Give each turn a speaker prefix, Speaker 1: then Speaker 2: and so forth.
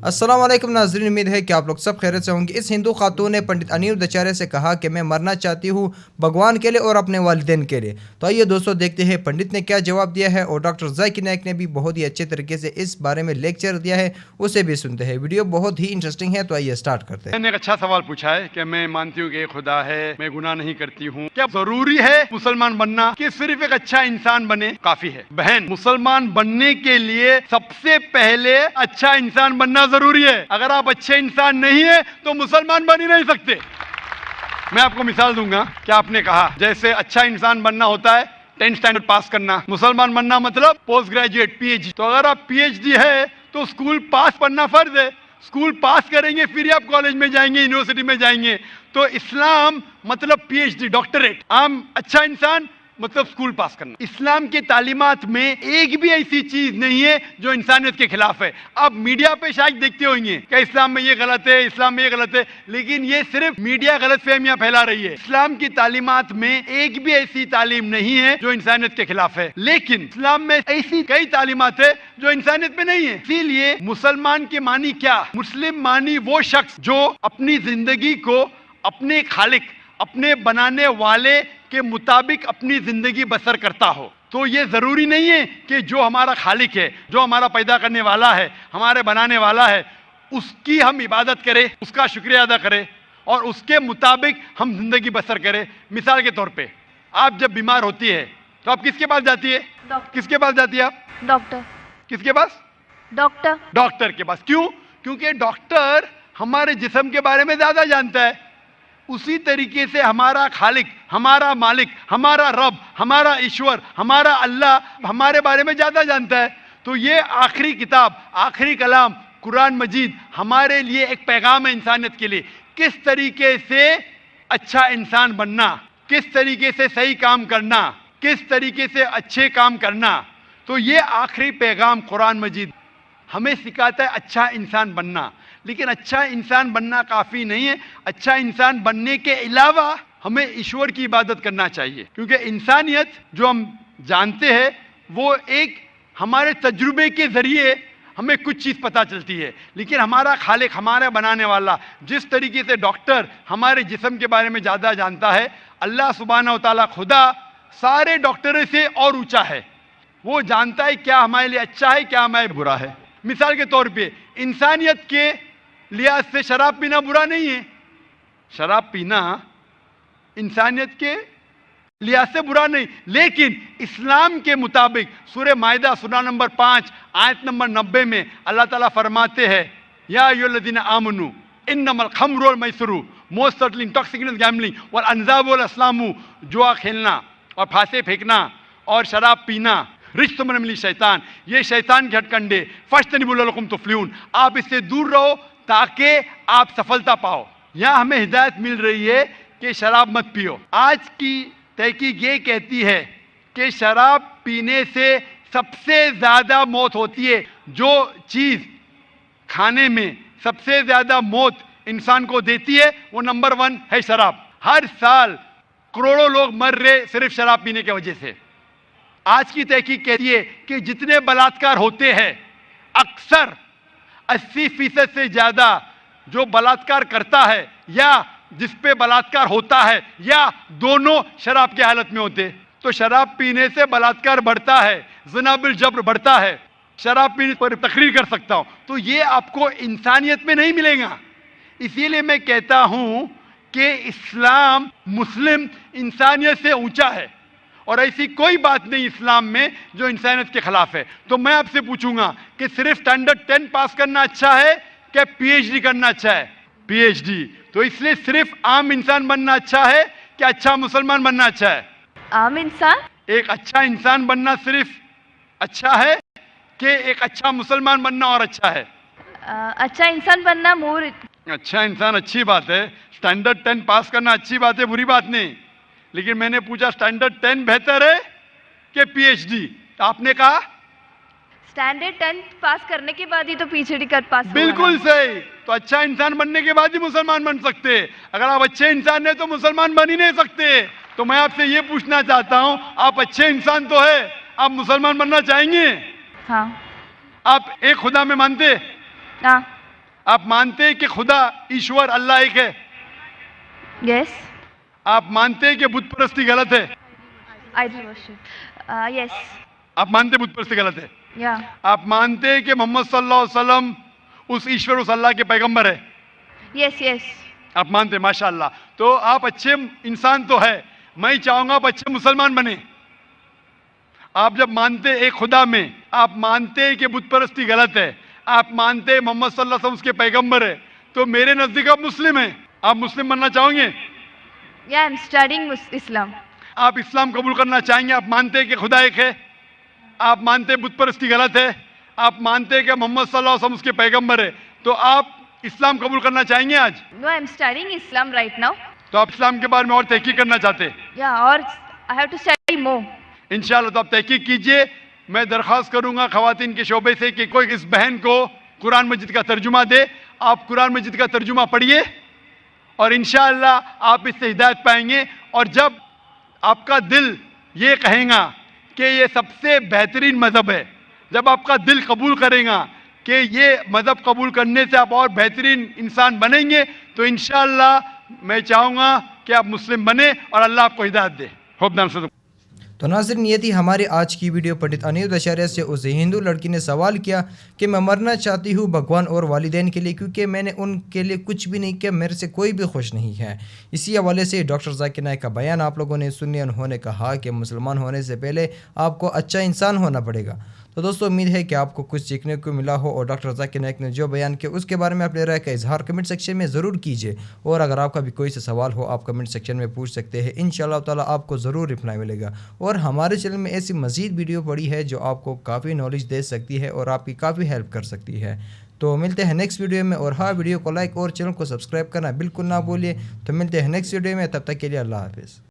Speaker 1: السلام علیکم ناظرین، امید ہے کہ آپ لوگ سب خیریت سے ہوں گے۔ اس ہندو خاتون نے پنڈت انیل دچارے سے کہا کہ میں مرنا چاہتی ہوں بھگوان کے لیے اور اپنے والدین کے لیے۔ تو آئیے دوستوں دیکھتے ہیں پنڈت نے کیا جواب دیا ہے، اور ڈاکٹر ذاکر نائک نے بھی بہت ہی اچھے طریقے سے اس بارے میں لیکچر دیا ہے، اسے بھی سنتے ہیں۔ ویڈیو بہت ہی انٹرسٹنگ ہے، تو آئیے سٹارٹ کرتے ہیں۔
Speaker 2: میں نے ایک اچھا سوال پوچھا ہے کہ میں مانتی ہوں کہ ایک خدا ہے، میں گناہ نہیں کرتی ہوں، کیا ضروری ہے مسلمان بننا کہ صرف ایک اچھا انسان بنے کافی ہے؟ بہن، مسلمان بننے کے لیے سب سے پہلے اچھا انسان بننا ضروری ہے۔ اگر آپ اچھے انسان نہیں ہیں تو مسلمان بن ہی نہیں سکتے۔ میں آپ کو مثال دوں گا کہ آپ نے کہا جیسے اچھا انسان بننا ہوتا ہے 10th اسٹینڈرڈ پاس کرنا، مسلمان بننا مطلب پوسٹ گریجویٹ PhD۔ تو اگر آپ PhD ہے تو اسکول پاس پڑھنا فرض ہے، اسکول پاس کریں گے پھر آپ کالج میں جائیں گے، یونیورسٹی میں جائیں گے۔ تو اسلام مطلب PhD ڈاکٹریٹ، عام اچھا انسان مطلب اسکول پاس کرنا۔ اسلام کے تعلیمات میں ایک بھی ایسی چیز نہیں ہے جو انسانیت کے خلاف ہے۔ آپ میڈیا پہ شاید دیکھتے ہوئیں گے کہ اسلام میں یہ غلط ہے، اسلام میں یہ غلط ہے، لیکن یہ صرف میڈیا غلط فہمیاں پھیلا رہی ہے۔ اسلام کی تعلیمات میں ایک بھی ایسی تعلیم نہیں ہے جو انسانیت کے خلاف ہے، لیکن اسلام میں ایسی کئی تعلیمات ہے جو انسانیت میں نہیں ہے۔ اسی لیے مسلمان کے معنی کیا؟ مسلم معنی وہ شخص جو اپنی زندگی کو اپنے خالق، اپنے بنانے والے کے مطابق اپنی زندگی بسر کرتا ہو۔ تو یہ ضروری نہیں ہے کہ جو ہمارا خالق ہے، جو ہمارا پیدا کرنے والا ہے، ہمارے بنانے والا ہے، اس کی ہم عبادت کریں، اس کا شکریہ ادا کریں اور اس کے مطابق ہم زندگی بسر کریں۔ مثال کے طور پہ آپ جب بیمار ہوتی ہے تو آپ کس کے پاس جاتی ہے؟ کس کے پاس جاتی ہے آپ؟
Speaker 3: ڈاکٹر۔
Speaker 2: کس کے پاس؟
Speaker 3: ڈاکٹر۔
Speaker 2: ڈاکٹر کے پاس۔ کیوں؟ کیونکہ ڈاکٹر ہمارے جسم کے بارے میں زیادہ جانتا ہے۔ اسی طریقے سے ہمارا خالق، ہمارا مالک، ہمارا رب، ہمارا ایشور، ہمارا اللہ ہمارے بارے میں زیادہ جانتا ہے۔ تو یہ آخری کتاب، آخری کلام قرآن مجید ہمارے لیے ایک پیغام ہے انسانیت کے لیے، کس طریقے سے اچھا انسان بننا، کس طریقے سے صحیح کام کرنا، کس طریقے سے اچھے کام کرنا۔ تو یہ آخری پیغام قرآن مجید ہمیں سکھاتا ہے اچھا انسان بننا۔ لیکن اچھا انسان بننا کافی نہیں ہے، اچھا انسان بننے کے علاوہ ہمیں ایشور کی عبادت کرنا چاہیے، کیونکہ انسانیت جو ہم جانتے ہیں وہ ایک ہمارے تجربے کے ذریعے ہمیں کچھ چیز پتہ چلتی ہے، لیکن ہمارا خالق، ہمارا بنانے والا، جس طریقے سے ڈاکٹر ہمارے جسم کے بارے میں زیادہ جانتا ہے، اللہ سبحانہ و تعالیٰ خدا سارے ڈاکٹروں سے اور اونچا ہے۔ وہ جانتا ہے کیا ہمارے لیے اچھا ہے، کیا ہمارے برا ہے۔ مثال کے طور پہ انسانیت کے لحاظ سے شراب پینا برا نہیں ہے، شراب پینا انسانیت کے لحاظ سے برا نہیں، لیکن اسلام کے مطابق سورہ مائدہ سورہ نمبر 5 آیت نمبر 90 میں اللہ تعالیٰ فرماتے ہیں یا ایھا الذین آمنوا انما الخمر والمیسر موسٹ سرٹنلی انٹاکسیکینٹ گیمبلنگ والانصاب والازلام، جوا کھیلنا اور پھانسے پھینکنا اور شراب پینا رجس من عمل شیطان، یہ شیطان کے ہتھ کنڈے، فاجتنبوہ لعلکم تفلحون، آپ اس سے دور رہو تاکہ آپ سفلتا پاؤ۔ یہاں ہمیں ہدایت مل رہی ہے کہ شراب مت پیو۔ آج کی تحقیق یہ کہتی ہے کہ شراب پینے سے سب سے زیادہ موت ہوتی ہے۔ جو چیز کھانے میں سب سے زیادہ موت انسان کو دیتی ہے وہ نمبر 1 ہے شراب۔ ہر سال کروڑوں لوگ مر رہے صرف شراب پینے کی وجہ سے۔ آج کی تحقیق کہتی ہے کہ جتنے بلاತ್ಕಾರ ہوتے ہیں اکثر 80% سے زیادہ جو بلاತ್ಕಾರ کرتا ہے یا جس پہ بلاತ್ಕಾರ ہوتا ہے یا دونوں شراب کی حالت میں ہوتے۔ تو شراب پینے سے بلاತ್ಕಾರ بڑھتا ہے، زنا بالجبر بڑھتا ہے۔ شراب پینے پر تقریر کر سکتا ہوں، تو یہ آپ کو انسانیت میں نہیں ملے گا۔ اسی لیے میں کہتا ہوں کہ اسلام مسلم انسانیت سے اونچا ہے، اور ایسی کوئی بات نہیں اسلام میں جو انسانیت کے خلاف ہے۔ تو میں آپ سے پوچھوں گا کہ صرف اسٹینڈرڈ 10 پاس کرنا اچھا ہے کہ PhD کرنا اچھا ہے؟ PhD۔ تو اس لیے صرف عام انسان بننا اچھا ہے کہ اچھا مسلمان بننا اچھا ہے؟
Speaker 3: عام انسان۔
Speaker 2: ایک اچھا انسان بننا صرف اچھا ہے کہ ایک اچھا مسلمان بننا اور اچھا ہے؟
Speaker 3: اچھا انسان بننا مور۔
Speaker 2: اچھا انسان اچھی بات ہے، اسٹینڈرڈ 10 پاس کرنا اچھی بات ہے، بری بات نہیں، لیکن میں نے پوچھا اسٹینڈرڈ 10 بہتر ہے کہ PhD؟ آپ نے کہا
Speaker 3: اسٹینڈرڈ 10 پاس کرنے کے بعد ہی تو PhD کر پاس ہوگا۔
Speaker 2: بالکل صحیح۔ تو اچھا انسان بننے کے بعد ہی مسلمان بن سکتے۔ اگر آپ اچھے انسان ہیں تو مسلمان بن ہی نہیں سکتے۔ تو میں آپ سے یہ پوچھنا چاہتا ہوں، آپ اچھے انسان تو ہے، آپ مسلمان بننا چاہیں گے؟
Speaker 3: ہاں۔
Speaker 2: آپ ایک خدا میں مانتے؟
Speaker 3: ہاں۔
Speaker 2: آپ مانتے ہیں کہ خدا ایشور اللہ ایک ہے؟
Speaker 3: Yes.
Speaker 2: آپ مانتے ہیں کہ بت پرستی غلط ہے؟
Speaker 3: Idol worship. Yes.
Speaker 2: آپ مانتے ہیں بت پرستی غلط ہے؟
Speaker 3: Yeah.
Speaker 2: آپ مانتے ہیں کہ محمد صلی اللہ علیہ وسلم اس ایشور اس اللہ کے پیغمبر ہے؟
Speaker 3: Yes, yes.
Speaker 2: آپ مانتے ہیں، ماشاء اللہ. تو آپ اچھے انسان تو ہے، میں چاہوں گا آپ اچھے مسلمان بنے. آپ جب مانتے ایک خدا میں، آپ مانتے ہیں کہ بت پرستی غلط ہے، آپ مانتے ہیں محمد صلی اللہ علیہ وسلم اس کے پیغمبر ہے، تو میرے نزدیک آپ مسلم ہیں. آپ مسلم بننا چاہیں گے؟
Speaker 3: Yeah, I'm studying Islam.
Speaker 2: آپ اسلام قبول کرنا چاہیں گے؟ آپ مانتے ہیں کہ خدا ایک ہے، آپ مانتے ہیں بت پرستی غلط ہے، آپ مانتے ہیں کہ محمد صلی اللہ علیہ وسلم اس کے پیغمبر ہے، تو آپ اسلام قبول کرنا چاہیں گے آج؟
Speaker 3: No, I'm studying Islam right now.
Speaker 2: تو آپ اسلام کے بارے میں اور تحقیق کرنا چاہتے ہیں؟
Speaker 3: Yeah, or I have to study more.
Speaker 2: انشاءاللہ. تو آپ تحقیق کیجئے. میں درخواست کروں گا خواتین کے شعبے سے کہ کوئی اس بہن کو قرآن مجید کا ترجمہ دے. آپ قرآن مجید کا ترجمہ پڑھیے اور انشاءاللہ آپ اس سے ہدایت پائیں گے. اور جب آپ کا دل یہ کہیں گا کہ یہ سب سے بہترین مذہب ہے، جب آپ کا دل قبول کرے گا کہ یہ مذہب قبول کرنے سے آپ اور بہترین انسان بنیں گے، تو انشاءاللہ میں چاہوں گا کہ آپ مسلم بنیں اور اللہ آپ کو ہدایت دے. ہوپ نام سے.
Speaker 1: تو ناظرین، یہ تھی ہماری آج کی ویڈیو. پنڈت انیرودھ آچاریہ سے اس ہندو لڑکی نے سوال کیا کہ میں مرنا چاہتی ہوں بھگوان اور والدین کے لیے، کیونکہ میں نے ان کے لیے کچھ بھی نہیں کیا، میرے سے کوئی بھی خوش نہیں ہے. اسی حوالے سے ڈاکٹر ذاکر نائک کا بیان آپ لوگوں نے سنیا. انہوں نے کہا کہ مسلمان ہونے سے پہلے آپ کو اچھا انسان ہونا پڑے گا. تو دوستو، امید ہے کہ آپ کو کچھ سیکھنے کو ملا ہو، اور ڈاکٹر ذاکر نائک نے جو بیان کیا اس کے بارے میں اپنے رائے کا اظہار کمنٹ سیکشن میں ضرور کیجیے. اور اگر آپ کا بھی کوئی سا سوال ہو، آپ کمنٹ سیکشن میں پوچھ سکتے ہیں. انشاءاللہ تعالیٰ آپ کو ضرور رپلائی ملے گا. اور ہمارے چینل میں ایسی مزید ویڈیو پڑی ہے جو آپ کو کافی نالج دے سکتی ہے اور آپ کی کافی ہیلپ کر سکتی ہے. تو ملتے ہیں نیکسٹ ویڈیو میں. اور ہاں، ویڈیو کو لائک اور چینل کو سبسکرائب کرنا بالکل نہ بھولیے. تو ملتے ہیں نیکسٹ ویڈیو میں، تب تک کے لیے اللہ حافظ.